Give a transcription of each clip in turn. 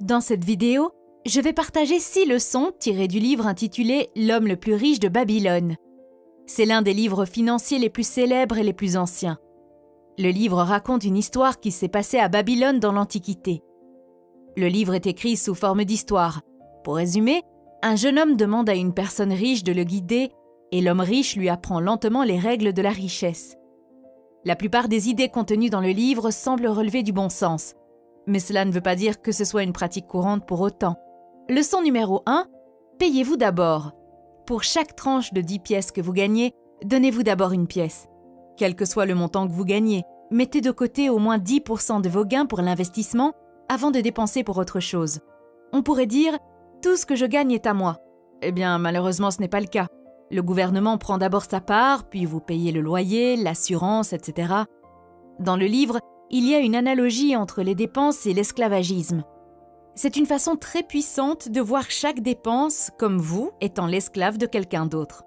Dans cette vidéo, je vais partager 6 leçons tirées du livre intitulé « L'homme le plus riche de Babylone ». C'est l'un des livres financiers les plus célèbres et les plus anciens. Le livre raconte une histoire qui s'est passée à Babylone dans l'Antiquité. Le livre est écrit sous forme d'histoire. Pour résumer, un jeune homme demande à une personne riche de le guider et l'homme riche lui apprend lentement les règles de la richesse. La plupart des idées contenues dans le livre semblent relever du bon sens, mais cela ne veut pas dire que ce soit une pratique courante pour autant. Leçon numéro 1, payez-vous d'abord. Pour chaque tranche de 10 pièces que vous gagnez, donnez-vous d'abord une pièce. Quel que soit le montant que vous gagnez, mettez de côté au moins 10% de vos gains pour l'investissement avant de dépenser pour autre chose. On pourrait dire « tout ce que je gagne est à moi ». Eh bien, malheureusement, ce n'est pas le cas. Le gouvernement prend d'abord sa part, puis vous payez le loyer, l'assurance, etc. Dans le livre, il y a une analogie entre les dépenses et l'esclavagisme. C'est une façon très puissante de voir chaque dépense comme vous étant l'esclave de quelqu'un d'autre.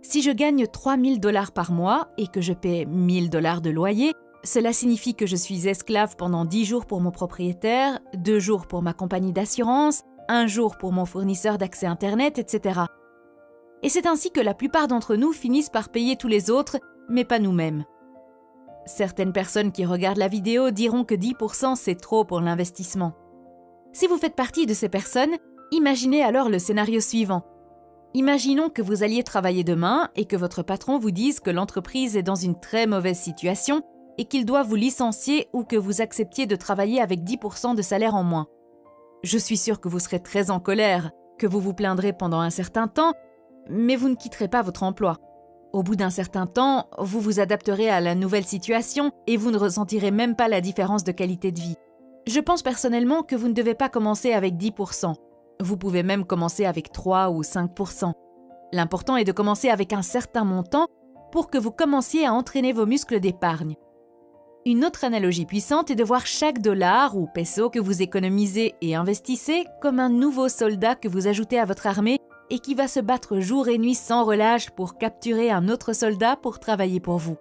Si je gagne 3 000 $ par mois et que je paie 1 000 $ de loyer, cela signifie que je suis esclave pendant 10 jours pour mon propriétaire, 2 jours pour ma compagnie d'assurance, 1 jour pour mon fournisseur d'accès Internet, etc. Et c'est ainsi que la plupart d'entre nous finissent par payer tous les autres, mais pas nous-mêmes. Certaines personnes qui regardent la vidéo diront que 10% c'est trop pour l'investissement. Si vous faites partie de ces personnes, imaginez alors le scénario suivant. Imaginons que vous alliez travailler demain et que votre patron vous dise que l'entreprise est dans une très mauvaise situation et qu'il doit vous licencier ou que vous acceptiez de travailler avec 10% de salaire en moins. Je suis sûre que vous serez très en colère, que vous vous plaindrez pendant un certain temps, mais vous ne quitterez pas votre emploi. Au bout d'un certain temps, vous vous adapterez à la nouvelle situation et vous ne ressentirez même pas la différence de qualité de vie. Je pense personnellement que vous ne devez pas commencer avec 10%. Vous pouvez même commencer avec 3 ou 5%. L'important est de commencer avec un certain montant pour que vous commenciez à entraîner vos muscles d'épargne. Une autre analogie puissante est de voir chaque dollar ou peso que vous économisez et investissez comme un nouveau soldat que vous ajoutez à votre armée et qui va se battre jour et nuit sans relâche pour capturer un autre soldat pour travailler pour vous.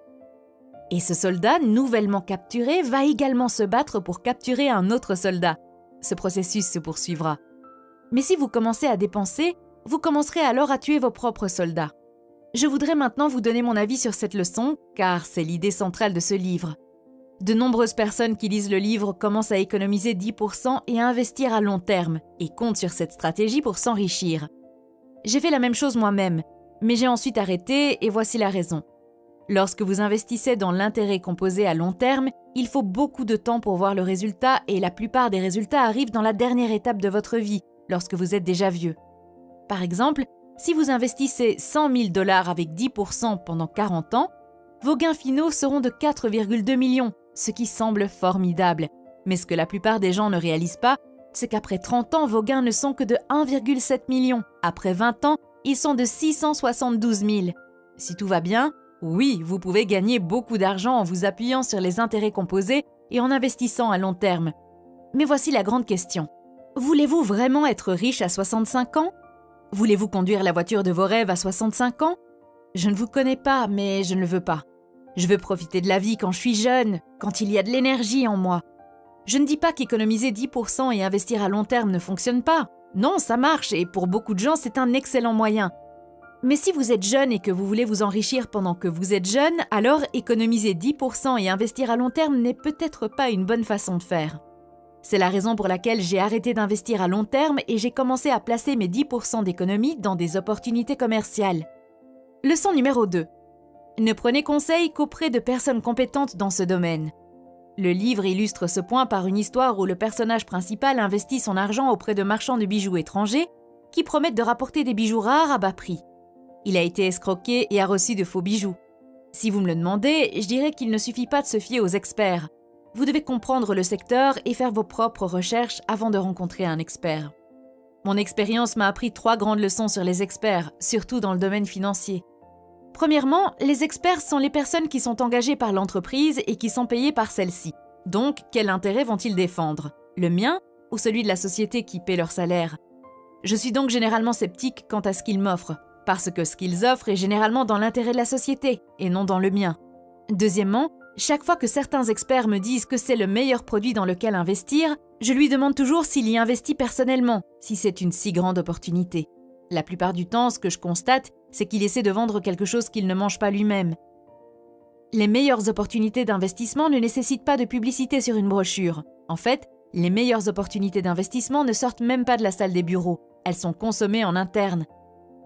Et ce soldat, nouvellement capturé, va également se battre pour capturer un autre soldat. Ce processus se poursuivra. Mais si vous commencez à dépenser, vous commencerez alors à tuer vos propres soldats. Je voudrais maintenant vous donner mon avis sur cette leçon, car c'est l'idée centrale de ce livre. De nombreuses personnes qui lisent le livre commencent à économiser 10% et à investir à long terme, et comptent sur cette stratégie pour s'enrichir. J'ai fait la même chose moi-même, mais j'ai ensuite arrêté et voici la raison. Lorsque vous investissez dans l'intérêt composé à long terme, il faut beaucoup de temps pour voir le résultat et la plupart des résultats arrivent dans la dernière étape de votre vie, lorsque vous êtes déjà vieux. Par exemple, si vous investissez 100 000 $ avec 10% pendant 40 ans, vos gains finaux seront de 4,2 millions, ce qui semble formidable. Mais ce que la plupart des gens ne réalisent pas, c'est qu'après 30 ans, vos gains ne sont que de 1,7 million. Après 20 ans, ils sont de 672 000. Si tout va bien, oui, vous pouvez gagner beaucoup d'argent en vous appuyant sur les intérêts composés et en investissant à long terme. Mais voici la grande question. Voulez-vous vraiment être riche à 65 ans? Voulez-vous conduire la voiture de vos rêves à 65 ans? Je ne vous connais pas, mais je ne le veux pas. Je veux profiter de la vie quand je suis jeune, quand il y a de l'énergie en moi. Je ne dis pas qu'économiser 10% et investir à long terme ne fonctionne pas. Non, ça marche et pour beaucoup de gens, c'est un excellent moyen. Mais si vous êtes jeune et que vous voulez vous enrichir pendant que vous êtes jeune, alors économiser 10% et investir à long terme n'est peut-être pas une bonne façon de faire. C'est la raison pour laquelle j'ai arrêté d'investir à long terme et j'ai commencé à placer mes 10% d'économie dans des opportunités commerciales. Leçon numéro 2. Ne prenez conseil qu'auprès de personnes compétentes dans ce domaine. Le livre illustre ce point par une histoire où le personnage principal investit son argent auprès de marchands de bijoux étrangers qui promettent de rapporter des bijoux rares à bas prix. Il a été escroqué et a reçu de faux bijoux. Si vous me le demandez, je dirais qu'il ne suffit pas de se fier aux experts. Vous devez comprendre le secteur et faire vos propres recherches avant de rencontrer un expert. Mon expérience m'a appris 3 grandes leçons sur les experts, surtout dans le domaine financier. Premièrement, les experts sont les personnes qui sont engagées par l'entreprise et qui sont payées par celle-ci. Donc, quel intérêt vont-ils défendre? Le mien ou celui de la société qui paie leur salaire? Je suis donc généralement sceptique quant à ce qu'ils m'offrent, parce que ce qu'ils offrent est généralement dans l'intérêt de la société et non dans le mien. Deuxièmement, Chaque fois que certains experts me disent que c'est le meilleur produit dans lequel investir, je lui demande toujours s'il y investit personnellement, si c'est une si grande opportunité. La plupart du temps, ce que je constate, c'est qu'il essaie de vendre quelque chose qu'il ne mange pas lui-même. Les meilleures opportunités d'investissement ne nécessitent pas de publicité sur une brochure. En fait, les meilleures opportunités d'investissement ne sortent même pas de la salle des bureaux. Elles sont consommées en interne.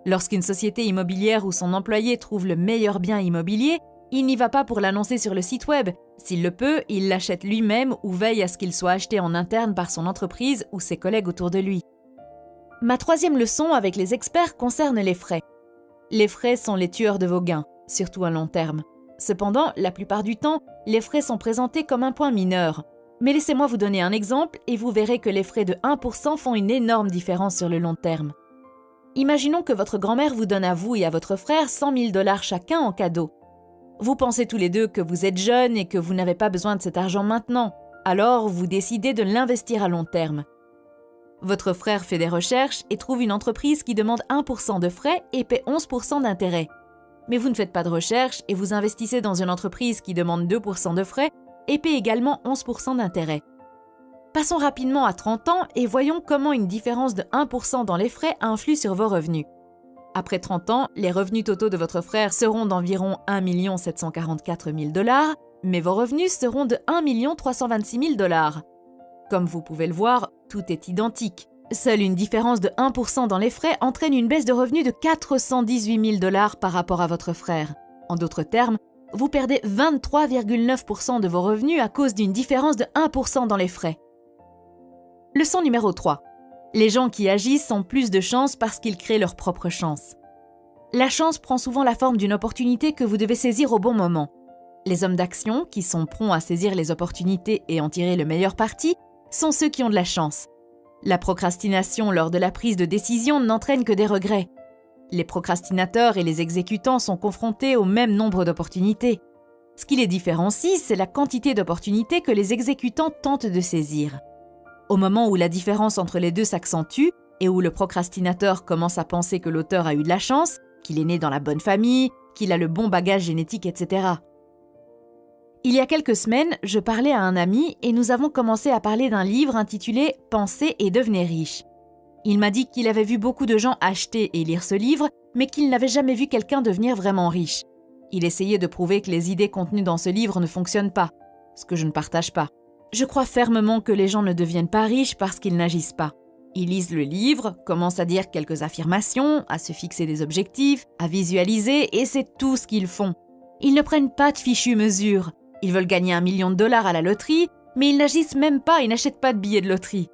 Lorsqu'une société immobilière ou son employé trouve le meilleur bien immobilier, il n'y va pas pour l'annoncer sur le site web. S'il le peut, il l'achète lui-même ou veille à ce qu'il soit acheté en interne par son entreprise ou ses collègues autour de lui. Ma troisième leçon avec les experts concerne les frais. Les frais sont les tueurs de vos gains, surtout à long terme. Cependant, la plupart du temps, les frais sont présentés comme un point mineur. Mais laissez-moi vous donner un exemple et vous verrez que les frais de 1% font une énorme différence sur le long terme. Imaginons que votre grand-mère vous donne à vous et à votre frère 100 000 $ chacun en cadeau. Vous pensez tous les deux que vous êtes jeunes et que vous n'avez pas besoin de cet argent maintenant. Alors, vous décidez de l'investir à long terme. Votre frère fait des recherches et trouve une entreprise qui demande 1% de frais et paie 11% d'intérêt. Mais vous ne faites pas de recherche et vous investissez dans une entreprise qui demande 2% de frais et paie également 11% d'intérêt. Passons rapidement à 30 ans et voyons comment une différence de 1% dans les frais influe sur vos revenus. Après 30 ans, les revenus totaux de votre frère seront d'environ 1 744 000 $, mais vos revenus seront de 1 326 000 $. Comme vous pouvez le voir, tout est identique. Seule une différence de 1% dans les frais entraîne une baisse de revenus de 418 000 $ par rapport à votre frère. En d'autres termes, vous perdez 23,9% de vos revenus à cause d'une différence de 1% dans les frais. Leçon numéro 3. Les gens qui agissent ont plus de chance parce qu'ils créent leur propre chance. La chance prend souvent la forme d'une opportunité que vous devez saisir au bon moment. Les hommes d'action, qui sont prompts à saisir les opportunités et en tirer le meilleur parti, sont ceux qui ont de la chance. La procrastination lors de la prise de décision n'entraîne que des regrets. Les procrastinateurs et les exécutants sont confrontés au même nombre d'opportunités. Ce qui les différencie, c'est la quantité d'opportunités que les exécutants tentent de saisir. Au moment où la différence entre les deux s'accentue et où le procrastinateur commence à penser que l'auteur a eu de la chance, qu'il est né dans la bonne famille, qu'il a le bon bagage génétique, etc. Il y a quelques semaines, je parlais à un ami et nous avons commencé à parler d'un livre intitulé « Pensez et devenez riche ». Il m'a dit qu'il avait vu beaucoup de gens acheter et lire ce livre, mais qu'il n'avait jamais vu quelqu'un devenir vraiment riche. Il essayait de prouver que les idées contenues dans ce livre ne fonctionnent pas, ce que je ne partage pas. Je crois fermement que les gens ne deviennent pas riches parce qu'ils n'agissent pas. Ils lisent le livre, commencent à dire quelques affirmations, à se fixer des objectifs, à visualiser, et c'est tout ce qu'ils font. Ils ne prennent pas de fichues mesures. Ils veulent gagner 1 million de $ à la loterie, mais ils n'agissent même pas et n'achètent pas de billets de loterie.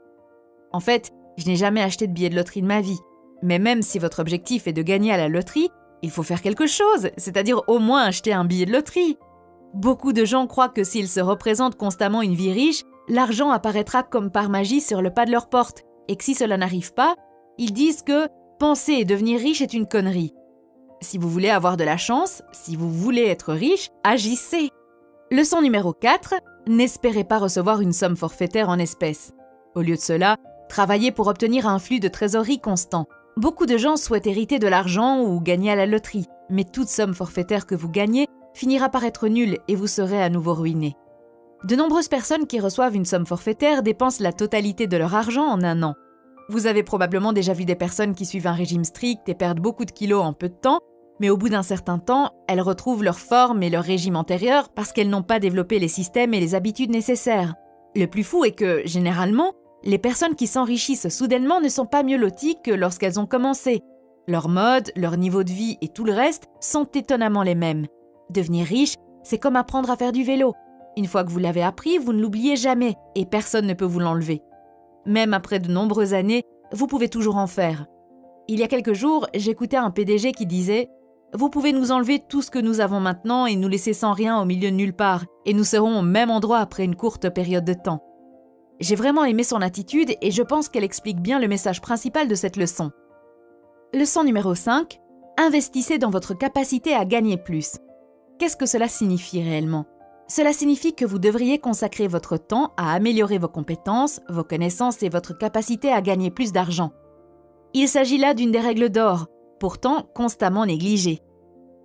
En fait, je n'ai jamais acheté de billets de loterie de ma vie. Mais même si votre objectif est de gagner à la loterie, il faut faire quelque chose, c'est-à-dire au moins acheter un billet de loterie. Beaucoup de gens croient que s'ils se représentent constamment une vie riche, l'argent apparaîtra comme par magie sur le pas de leur porte, et que si cela n'arrive pas, ils disent que penser et devenir riche est une connerie. Si vous voulez avoir de la chance, si vous voulez être riche, agissez. Leçon numéro 4, n'espérez pas recevoir une somme forfaitaire en espèces. Au lieu de cela, travaillez pour obtenir un flux de trésorerie constant. Beaucoup de gens souhaitent hériter de l'argent ou gagner à la loterie, mais toute somme forfaitaire que vous gagnez finira par être nulle et vous serez à nouveau ruiné. De nombreuses personnes qui reçoivent une somme forfaitaire dépensent la totalité de leur argent en un an. Vous avez probablement déjà vu des personnes qui suivent un régime strict et perdent beaucoup de kilos en peu de temps, mais au bout d'un certain temps, elles retrouvent leur forme et leur régime antérieur parce qu'elles n'ont pas développé les systèmes et les habitudes nécessaires. Le plus fou est que, généralement, les personnes qui s'enrichissent soudainement ne sont pas mieux loties que lorsqu'elles ont commencé. Leur mode, leur niveau de vie et tout le reste sont étonnamment les mêmes. Devenir riche, c'est comme apprendre à faire du vélo. Une fois que vous l'avez appris, vous ne l'oubliez jamais et personne ne peut vous l'enlever. Même après de nombreuses années, vous pouvez toujours en faire. Il y a quelques jours, j'écoutais un PDG qui disait « Vous pouvez nous enlever tout ce que nous avons maintenant et nous laisser sans rien au milieu de nulle part, et nous serons au même endroit après une courte période de temps. » J'ai vraiment aimé son attitude et je pense qu'elle explique bien le message principal de cette leçon. Leçon numéro 5. Investissez dans votre capacité à gagner plus. Qu'est-ce que cela signifie réellement ? Cela signifie que vous devriez consacrer votre temps à améliorer vos compétences, vos connaissances et votre capacité à gagner plus d'argent. Il s'agit là d'une des règles d'or, pourtant constamment négligée.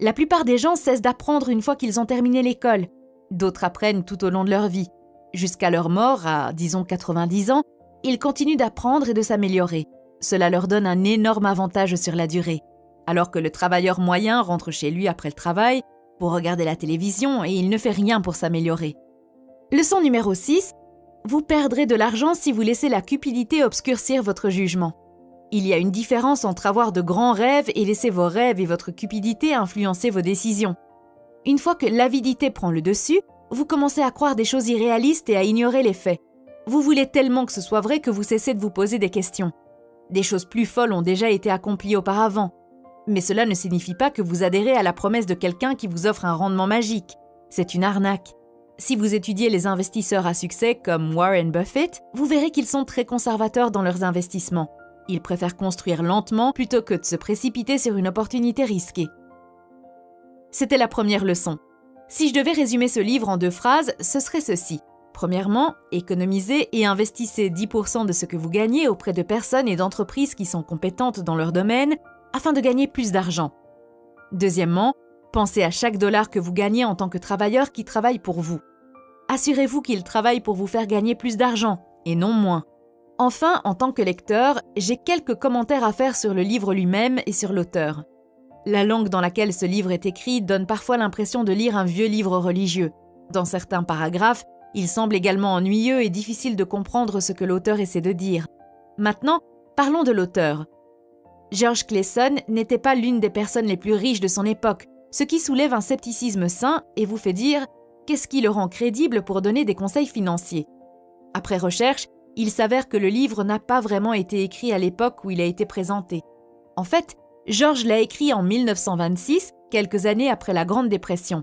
La plupart des gens cessent d'apprendre une fois qu'ils ont terminé l'école. D'autres apprennent tout au long de leur vie. Jusqu'à leur mort, à disons 90 ans, ils continuent d'apprendre et de s'améliorer. Cela leur donne un énorme avantage sur la durée. Alors que le travailleur moyen rentre chez lui après le travail pour regarder la télévision et il ne fait rien pour s'améliorer. Leçon numéro 6. Vous perdrez de l'argent si vous laissez la cupidité obscurcir votre jugement. Il y a une différence entre avoir de grands rêves et laisser vos rêves et votre cupidité influencer vos décisions. Une fois que l'avidité prend le dessus, vous commencez à croire des choses irréalistes et à ignorer les faits. Vous voulez tellement que ce soit vrai que vous cessez de vous poser des questions. Des choses plus folles ont déjà été accomplies auparavant. Mais cela ne signifie pas que vous adhérez à la promesse de quelqu'un qui vous offre un rendement magique. C'est une arnaque. Si vous étudiez les investisseurs à succès comme Warren Buffett, vous verrez qu'ils sont très conservateurs dans leurs investissements. Ils préfèrent construire lentement plutôt que de se précipiter sur une opportunité risquée. C'était la première leçon. Si je devais résumer ce livre en 2 phrases, ce serait ceci. Premièrement, économisez et investissez 10% de ce que vous gagnez auprès de personnes et d'entreprises qui sont compétentes dans leur domaine afin de gagner plus d'argent. Deuxièmement, pensez à chaque dollar que vous gagnez en tant que travailleur qui travaille pour vous. Assurez-vous qu'il travaille pour vous faire gagner plus d'argent, et non moins. Enfin, en tant que lecteur, j'ai quelques commentaires à faire sur le livre lui-même et sur l'auteur. La langue dans laquelle ce livre est écrit donne parfois l'impression de lire un vieux livre religieux. Dans certains paragraphes, il semble également ennuyeux et difficile de comprendre ce que l'auteur essaie de dire. Maintenant, parlons de l'auteur. George Clason n'était pas l'une des personnes les plus riches de son époque, ce qui soulève un scepticisme sain et vous fait dire « qu'est-ce qui le rend crédible pour donner des conseils financiers ?» Après recherche, il s'avère que le livre n'a pas vraiment été écrit à l'époque où il a été présenté. En fait, George l'a écrit en 1926, quelques années après la Grande Dépression.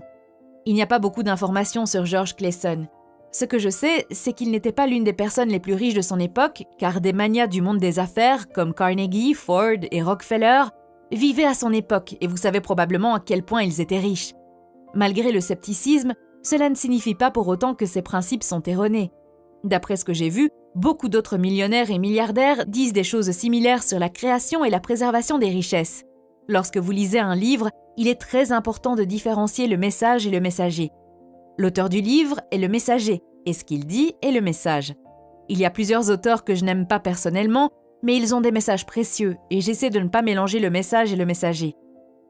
Il n'y a pas beaucoup d'informations sur George Clason. Ce que je sais, c'est qu'il n'était pas l'une des personnes les plus riches de son époque, car des magnats du monde des affaires, comme Carnegie, Ford et Rockefeller, vivaient à son époque et vous savez probablement à quel point ils étaient riches. Malgré le scepticisme, cela ne signifie pas pour autant que ces principes sont erronés. D'après ce que j'ai vu, beaucoup d'autres millionnaires et milliardaires disent des choses similaires sur la création et la préservation des richesses. Lorsque vous lisez un livre, il est très important de différencier le message et le messager. L'auteur du livre est le messager, et ce qu'il dit est le message. Il y a plusieurs auteurs que je n'aime pas personnellement, mais ils ont des messages précieux, et j'essaie de ne pas mélanger le message et le messager.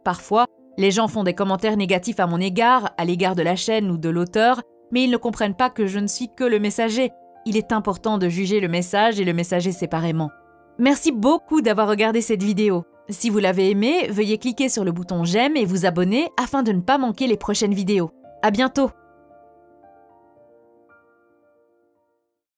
Parfois, les gens font des commentaires négatifs à mon égard, à l'égard de la chaîne ou de l'auteur, mais ils ne comprennent pas que je ne suis que le messager. Il est important de juger le message et le messager séparément. Merci beaucoup d'avoir regardé cette vidéo. Si vous l'avez aimée, veuillez cliquer sur le bouton j'aime et vous abonner afin de ne pas manquer les prochaines vidéos. À bientôt!